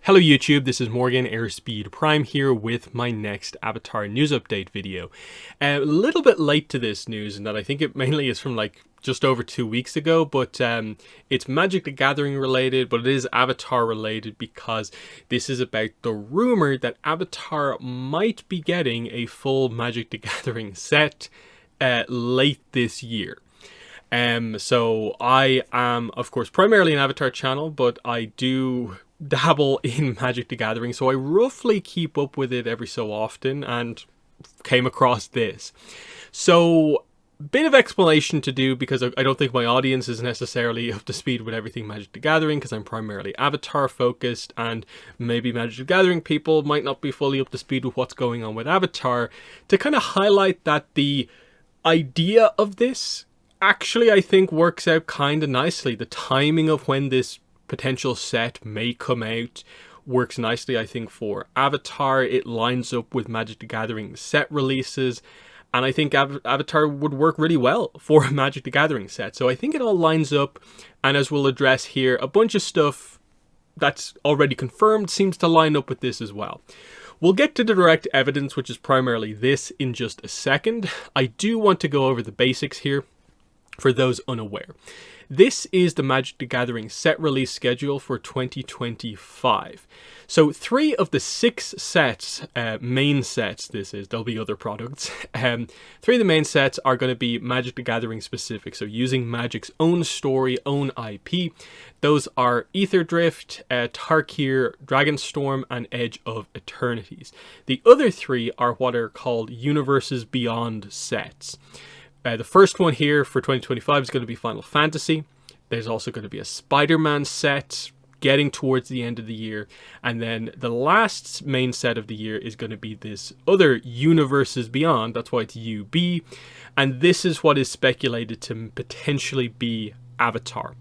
Hello YouTube, this is Morgan Airspeed Prime here with my next Avatar news update video. A little bit late to this news in that I think it mainly is from like just over 2 weeks ago, but it's Magic the Gathering related, but it is Avatar related because this is about the rumor that Avatar might be getting a full Magic the Gathering set late this year. So I am, of course, primarily an Avatar channel, but I do dabble in Magic the Gathering, so I roughly keep up with it every so often and came across this. So bit of explanation to do because I don't think my audience is necessarily up to speed with everything Magic the Gathering because I'm primarily Avatar focused, and maybe Magic the Gathering people might not be fully up to speed with what's going on with Avatar, to kind of highlight that the idea of this actually I think works out kind of nicely. The timing of when this potential set may come out works nicely, I think, for Avatar. It lines up with Magic the Gathering set releases, and I think Avatar would work really well for a Magic the Gathering set. So I think it all lines up, and as we'll address here, a bunch of stuff that's already confirmed seems to line up with this as well. We'll get to the direct evidence, which is primarily this, in just a second. I do want to go over the basics here for those unaware. This is the Magic the Gathering set release schedule for 2025. So 3 of the 6 sets, main sets there'll be other products, 3 of the main sets are going to be Magic the Gathering specific, so using Magic's own story, own IP. Those are Ether Drift, Tarkir, Dragonstorm, and Edge of Eternities. The other 3 are what are called Universes Beyond sets. The first one here for 2025 is going to be Final Fantasy. There's also going to be a Spider-Man set getting towards the end of the year. And then the last main set of the year is going to be this other Universes Beyond. That's why it's UB. And this is what is speculated to potentially be Avatar.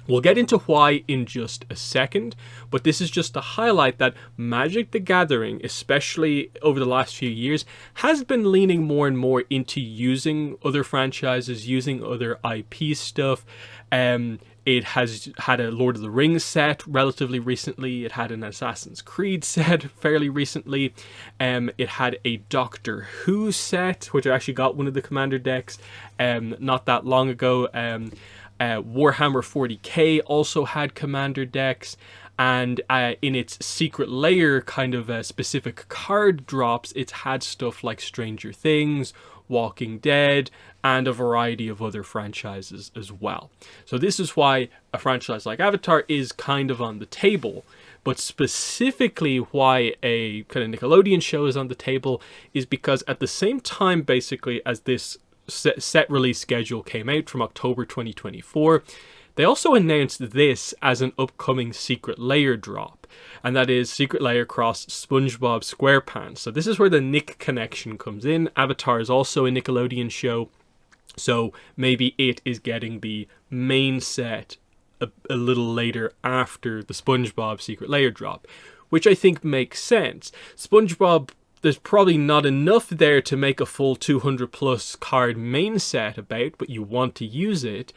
We'll get into why in just a second, but this is just to highlight that Magic the Gathering, especially over the last few years, has been leaning more and more into using other franchises, using other IP stuff. It has had a Lord of the Rings set relatively recently. It had an Assassin's Creed set fairly recently. It had a Doctor Who set, which I actually got one of the Commander decks not that long ago. Warhammer 40k also had Commander decks, and in its secret layer kind of specific card drops, it's had stuff like Stranger Things, Walking Dead, and a variety of other franchises as well. So this is why a franchise like Avatar is kind of on the table, but specifically why a kind of Nickelodeon show is on the table is because at the same time basically as this set release schedule came out from October 2024, they also announced this as an upcoming secret layer drop, and that is Secret Layer Cross SpongeBob SquarePants. So this is where the Nick connection comes in. Avatar is also a Nickelodeon show, so maybe it is getting the main set a little later after the SpongeBob secret layer drop, which I think makes sense. SpongeBob, there's probably not enough there to make a full 200 plus card main set about, but you want to use it.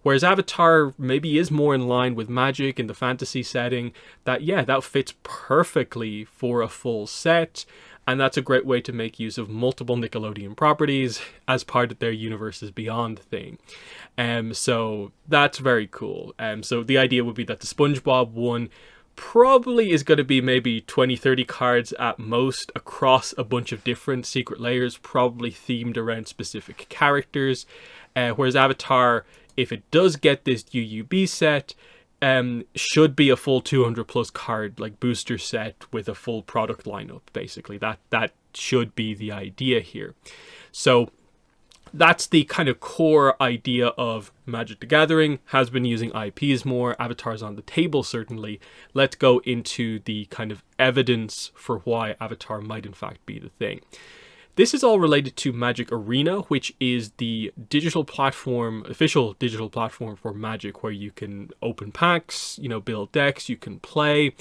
Whereas Avatar maybe is more in line with Magic in the fantasy setting, that fits perfectly for a full set. And that's a great way to make use of multiple Nickelodeon properties as part of their Universes Beyond thing. So that's very cool. So the idea would be that the SpongeBob one probably is going to be maybe 20-30 cards at most across a bunch of different secret layers, probably themed around specific characters. Whereas Avatar, if it does get this UUB set, should be a full 200 plus card like booster set with a full product lineup. Basically, that should be the idea here. So that's the kind of core idea of Magic the Gathering. Has been using IPs more. Avatar's on the table, certainly. Let's go into the kind of evidence for why Avatar might in fact be the thing. This is all related to Magic Arena, which is the digital platform, official digital platform for Magic, where you can open packs, build decks, you can play,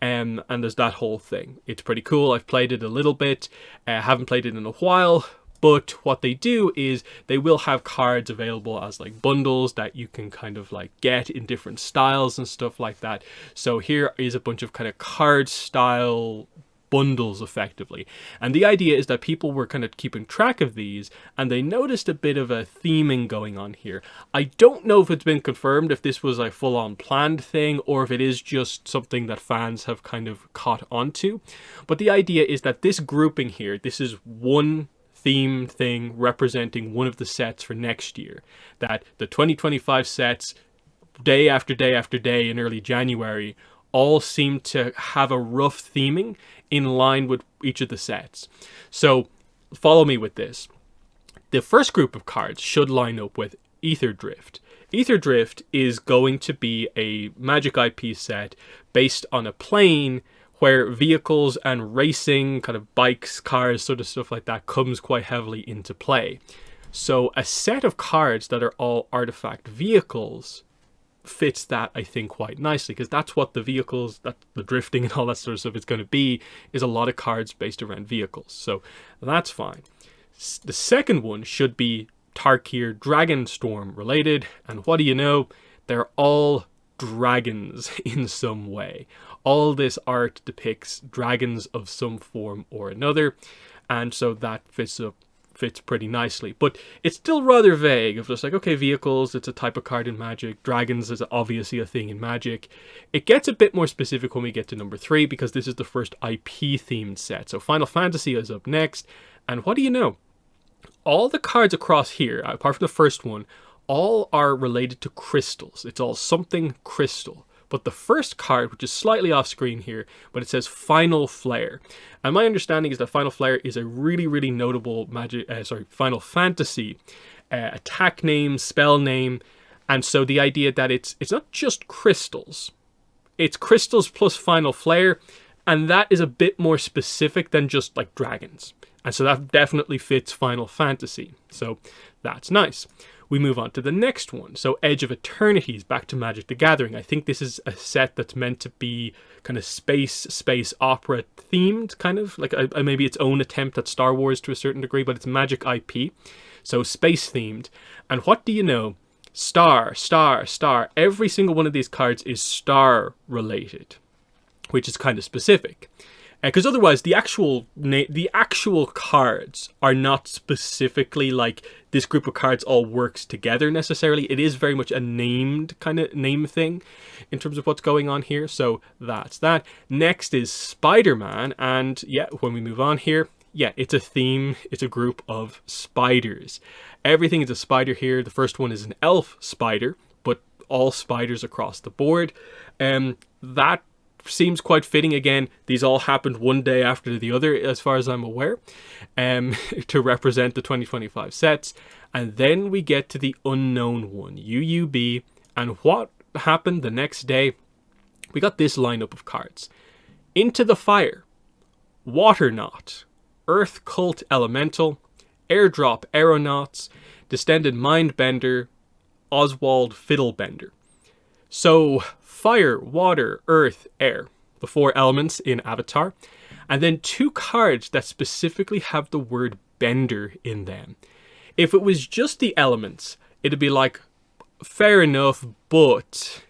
and there's that whole thing. It's pretty cool. I've played it a little bit. Haven't played it in a while, But what they do is they will have cards available as like bundles that you can kind of like get in different styles and stuff like that. So here is a bunch of kind of card style bundles effectively, and the idea is that people were kind of keeping track of these and they noticed a bit of a theming going on here. I don't know if it's been confirmed if this was a full-on planned thing or if it is just something that fans have kind of caught onto, but the idea is that this grouping here, this is one theme thing representing one of the sets for next year, that the 2025 sets day after day after day in early January all seem to have a rough theming in line with each of the sets. So follow me with this. The first group of cards should line up with Ether Drift. Ether Drift is going to be a Magic IP set based on a plane where vehicles and racing, kind of bikes, cars, sort of stuff like that comes quite heavily into play. So a set of cards that are all artifact vehicles fits that, I think, quite nicely, because that's what the vehicles, that the drifting and all that sort of stuff is going to be, is a lot of cards based around vehicles. So that's fine. The second one should be Tarkir Dragonstorm related, and what do you know? They're all dragons in some way. All this art depicts dragons of some form or another, and so that fits pretty nicely, but it's still rather vague. Of just like, okay, vehicles, it's a type of card in Magic. Dragons is obviously a thing in Magic. It gets a bit more specific when we get to number 3, because this is the first IP themed set. So Final Fantasy is up next, and what do you know? All the cards across here, apart from the first one, all are related to crystals. It's all something crystal. But the first card, which is slightly off screen here, but it says Final Flare. And my understanding is that Final Flare is a really, really notable Final Fantasy attack name, spell name. And so the idea that it's not just crystals. It's crystals plus Final Flare. And that is a bit more specific than just like dragons. And so that definitely fits Final Fantasy. So that's nice. We move on to the next one. So Edge of Eternities, back to Magic the Gathering. I think this is a set that's meant to be kind of space opera themed, kind of like maybe its own attempt at Star Wars to a certain degree, but it's Magic IP. So space themed. And what do you know? Star. Every single one of these cards is star related, which is kind of specific. Because otherwise, the actual cards are not specifically like this group of cards all works together necessarily. It is very much a named kind of name thing in terms of what's going on here. So that's that. Next is Spider-Man, and yeah, when we move on here, yeah, it's a theme. It's a group of spiders. Everything is a spider here. The first one is an elf spider, but all spiders across the board. That seems quite fitting. Again, these all happened one day after the other, as far as I'm aware, to represent the 2025 sets. And then we get to the unknown one, UUB, and what happened the next day? We got this lineup of cards. Into the Fire, Waterknot, Earth Cult Elemental, Airdrop Aeronauts, Distended Mindbender, Oswald Fiddlebender. So fire, water, earth, air, the 4 elements in Avatar, and then 2 cards that specifically have the word bender in them. If it was just the elements, it'd be like, fair enough, but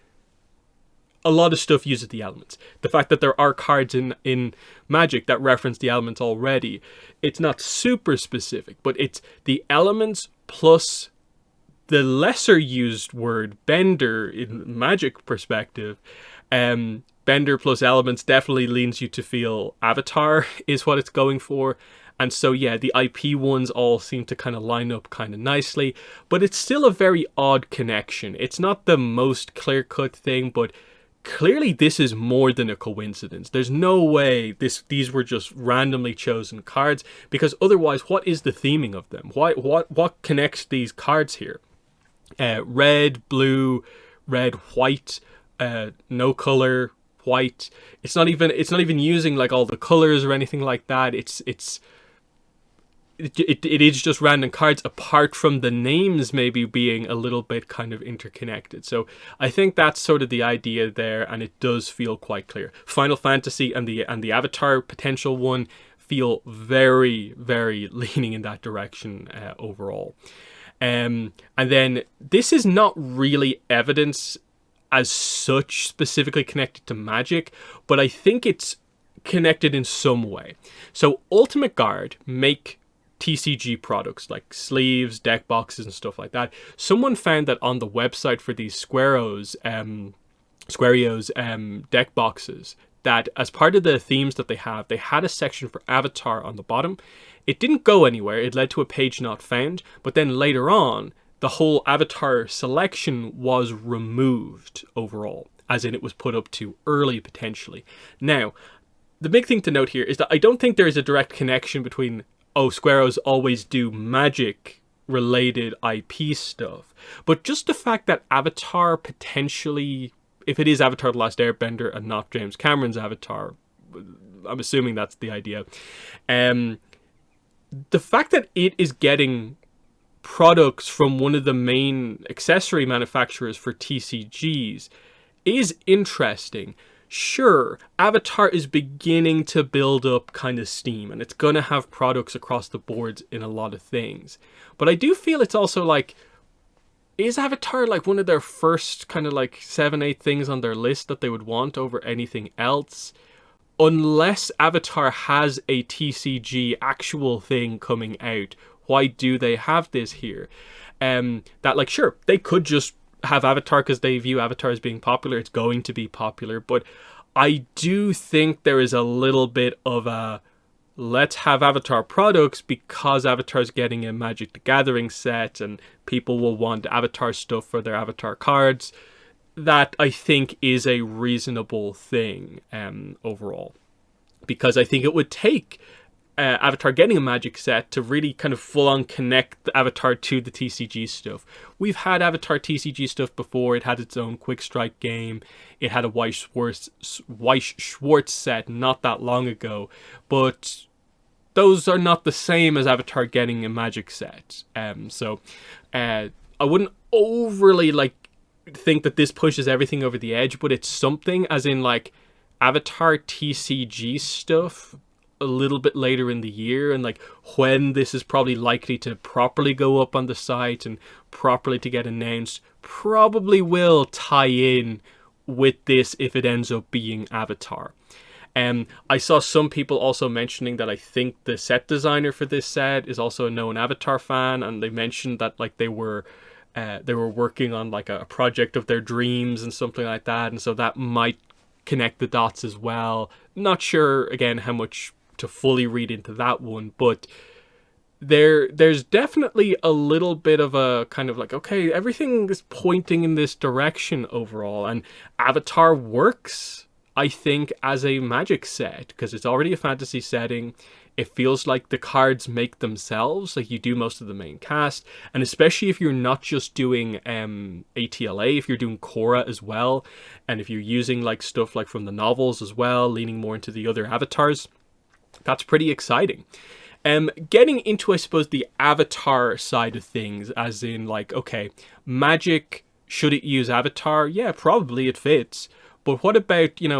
a lot of stuff uses the elements. The fact that there are cards in Magic that reference the elements already, it's not super specific, but it's the elements plus the lesser used word bender in Magic perspective. Bender plus elements definitely leans you to feel Avatar is what it's going for. And so yeah, the IP ones all seem to kind of line up kind of nicely, but it's still a very odd connection. It's not the most clear-cut thing, but clearly this is more than a coincidence. There's no way these were just randomly chosen cards, because otherwise what is the theming of them? What connects these cards here? Red, blue, red, white, no color, white. It's not even using like all the colors or anything like that. It is just random cards, apart from the names maybe being a little bit kind of interconnected. So I think that's sort of the idea there, and it does feel quite clear. Final Fantasy and the Avatar potential one feel very, very leaning in that direction overall. And then this is not really evidence as such specifically connected to Magic, but I think it's connected in some way. So Ultimate Guard make TCG products like sleeves, deck boxes, and stuff like that. Someone found that on the website for these Squareos deck boxes, that as part of the themes that they had a section for Avatar on the bottom. It didn't go anywhere. It led to a page not found, but then later on, the whole Avatar selection was removed overall, as in it was put up too early potentially. Now, the big thing to note here is that I don't think there is a direct connection between, Squareos always do Magic related IP stuff, but just the fact that Avatar potentially, if it is Avatar The Last Airbender and not James Cameron's Avatar, I'm assuming that's the idea, the fact that it is getting products from one of the main accessory manufacturers for TCGs is interesting. Sure, Avatar is beginning to build up kind of steam, and it's going to have products across the boards in a lot of things. But I do feel it's also like, is Avatar like one of their first kind of like 7-8 things on their list that they would want over anything else? Unless Avatar has a TCG actual thing coming out, why do they have this here? That like, sure, they could just have Avatar because they view Avatar as being popular. It's going to be popular, but I do think there is a little bit of a, let's have Avatar products because Avatar's getting a Magic the Gathering set and people will want Avatar stuff for their Avatar cards. That I think is a reasonable thing overall, because I think it would take Avatar getting a Magic set to really kind of full on connect the Avatar to the TCG stuff. We've had Avatar TCG stuff before. It had its own Quick Strike game. It had a Weiss Schwartz set not that long ago, but those are not the same as Avatar getting a Magic set. So I wouldn't overly like think that this pushes everything over the edge, but it's something, as in like Avatar TCG stuff a little bit later in the year, and like when this is probably likely to properly go up on the site and properly to get announced, probably will tie in with this if it ends up being Avatar. I saw some people also mentioning that I think the set designer for this set is also a known Avatar fan, and they mentioned that like they were working on like a project of their dreams and something like that, and so that might connect the dots as well. Not sure again how much to fully read into that one, but there's definitely a little bit of a kind of like, okay, everything is pointing in this direction overall, and Avatar works, I think, as a Magic set because it's already a fantasy setting. It feels like the cards make themselves, like you do most of the main cast, and especially if you're not just doing ATLA, if you're doing Korra as well, and if you're using like stuff like from the novels as well, leaning more into the other avatars, that's pretty exciting. Getting into, I suppose, the Avatar side of things, as in like, okay, Magic, should it use Avatar? Yeah, probably it fits. But what about, in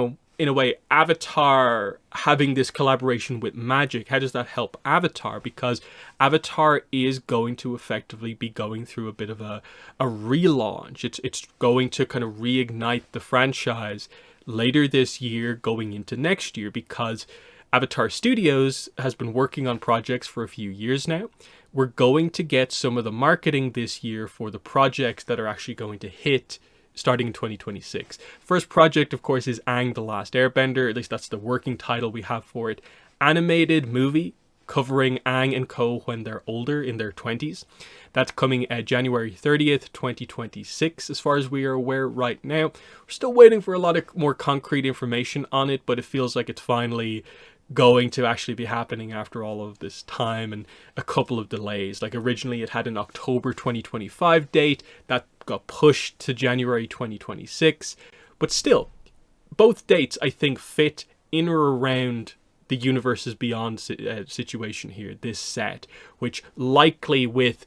a way, Avatar having this collaboration with Magic? How does that help Avatar? Because Avatar is going to effectively be going through a bit of a relaunch. It's going to kind of reignite the franchise later this year, going into next year, because Avatar Studios has been working on projects for a few years now. We're going to get some of the marketing this year for the projects that are actually going to hit starting in 2026. First project, of course, is Aang The Last Airbender. At least that's the working title we have for it. Animated movie covering Aang and Co. when they're older, in their 20s. That's coming January 30th, 2026, as far as we are aware right now. We're still waiting for a lot of more concrete information on it, but it feels like it's finally going to actually be happening after all of this time and a couple of delays. Like originally it had an October 2025 date that got pushed to January 2026, but still both dates I think fit in or around the Universes Beyond situation here, this set, which likely with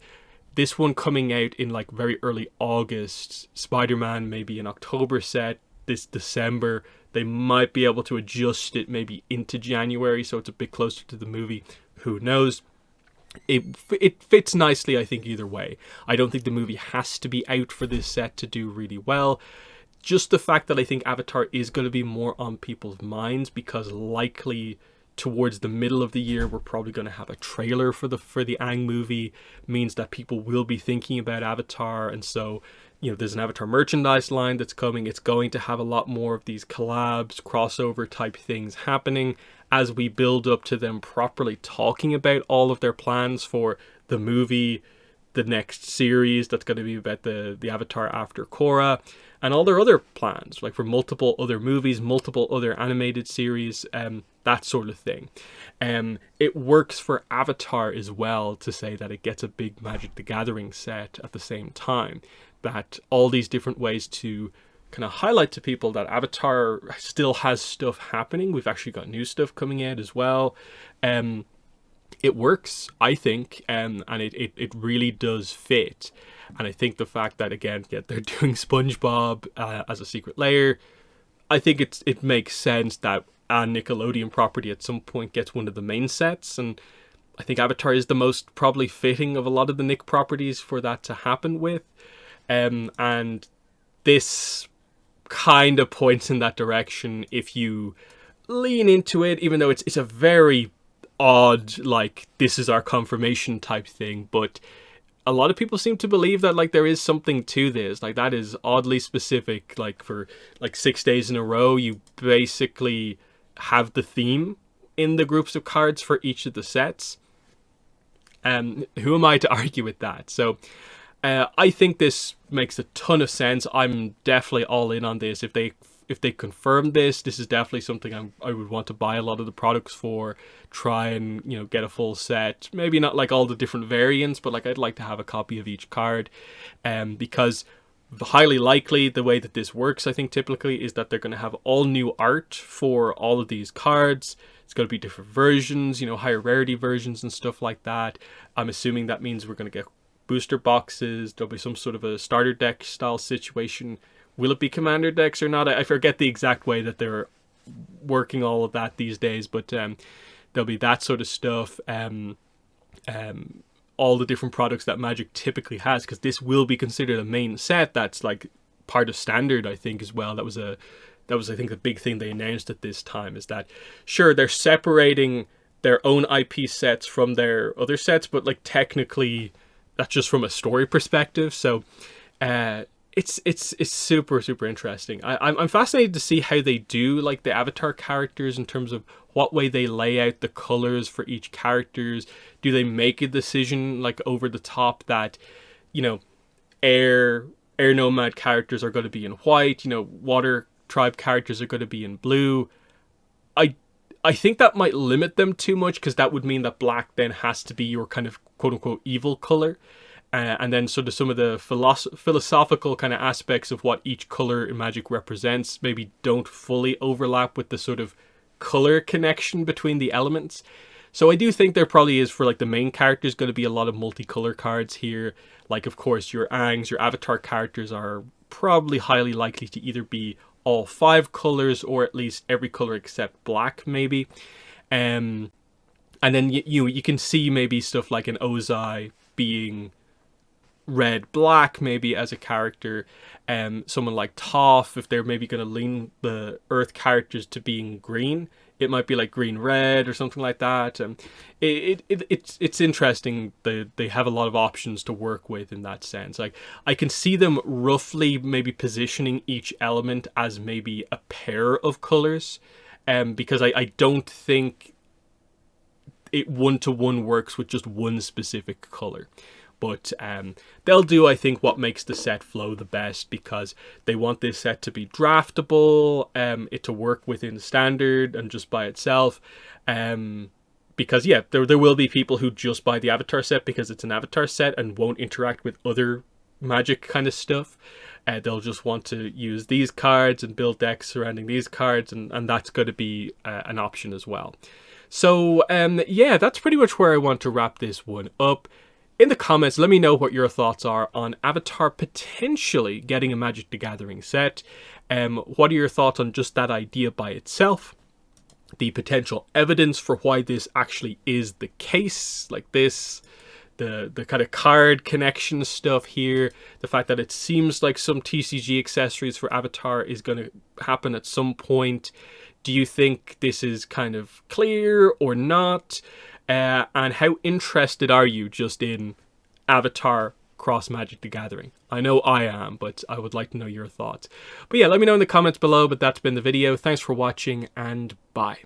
this one coming out in like very early August, Spider-Man maybe an October set, this December. They might be able to adjust it maybe into January, so it's a bit closer to the movie. Who knows? It fits nicely, I think, either way. I don't think the movie has to be out for this set to do really well. Just the fact that I think Avatar is going to be more on people's minds, because likely towards the middle of the year we're probably going to have a trailer for the Aang movie, means that people will be thinking about Avatar. And so, you know, there's an Avatar merchandise line that's coming. It's going to have a lot more of these collabs, crossover type things happening as we build up to them properly talking about all of their plans for the movie, the next series that's going to be about the Avatar after Korra, and all their other plans, like for multiple other movies, multiple other animated series, that sort of thing. It works for Avatar as well to say that it gets a big Magic the Gathering set at the same time. That all these different ways to kind of highlight to people that Avatar still has stuff happening. We've actually got new stuff coming out as well. It works, I think, and it really does fit. And I think the fact that, again, they're doing SpongeBob as a secret layer, I think it makes sense that a Nickelodeon property at some point gets one of the main sets, and I think Avatar is the most probably fitting of a lot of the Nick properties for that to happen with. And this kind of points in that direction if you lean into it, even though it's a very odd, like, this is our confirmation type thing, but a lot of people seem to believe that, like, there is something to this. Like, that is oddly specific. Like, for like 6 days in a row, you basically have the theme in the groups of cards for each of the sets. Who am I to argue with that? So I think this makes a ton of sense. I'm definitely all in on this. If they confirm this is definitely something I would want to buy a lot of the products for. Try and, you know, get a full set. Maybe not like all the different variants, but like I'd like to have a copy of each card. Because highly likely the way that this works, I think typically, is that they're going to have all new art for all of these cards. It's going to be different versions, you know, higher rarity versions and stuff like that. I'm assuming that means we're going to get booster boxes. There'll be some sort of a starter deck style situation. Will it be commander decks or not? I forget the exact way that they're working all of that these days, but there'll be that sort of stuff. All the different products that Magic typically has, because this will be considered a main set that's like part of standard, I think, as well. That was I think the big thing they announced at this time, is that sure, they're separating their own IP sets from their other sets, but like technically that's just from a story perspective. So it's super, super interesting. I'm fascinated to see how they do like the Avatar characters in terms of what way they lay out the colors for each characters. Do they make a decision like over the top that, you know, air nomad characters are going to be in white, you know, water tribe characters are going to be in blue? I think that might limit them too much, because that would mean that black then has to be your kind of quote unquote evil color. And then sort of some of the philosophical kind of aspects of what each color in Magic represents maybe don't fully overlap with the sort of color connection between the elements. So I do think there probably is, for like the main characters, going to be a lot of multicolor cards here. Like, of course, your Aangs, your Avatar characters are probably highly likely to either be all 5 colors or at least every color except black, maybe. And then you can see maybe stuff like an Ozai being red black maybe as a character. Someone like Toph, if they're maybe going to lean the Earth characters to being green, it might be like green red or something like that. It's interesting. They have a lot of options to work with in that sense. Like, I can see them roughly maybe positioning each element as maybe a pair of colors, because I don't think it one-to-one works with just one specific color. But they'll do, I think, what makes the set flow the best, because they want this set to be draftable, it to work within standard and just by itself. Because, yeah, there will be people who just buy the Avatar set because it's an Avatar set and won't interact with other Magic kind of stuff. They'll just want to use these cards and build decks surrounding these cards, and that's going to be an option as well. So, yeah, that's pretty much where I want to wrap this one up. In the comments, let me know what your thoughts are on Avatar potentially getting a Magic the Gathering set. What are your thoughts on just that idea by itself? The potential evidence for why this actually is the case, like this, the kind of card connection stuff here, the fact that it seems like some TCG accessories for Avatar is going to happen at some point. Do you think this is kind of clear or not? And how interested are you just in Avatar cross Magic the Gathering? I know I am, but I would like to know your thoughts. But yeah, let me know in the comments below. But that's been the video. Thanks for watching, and bye.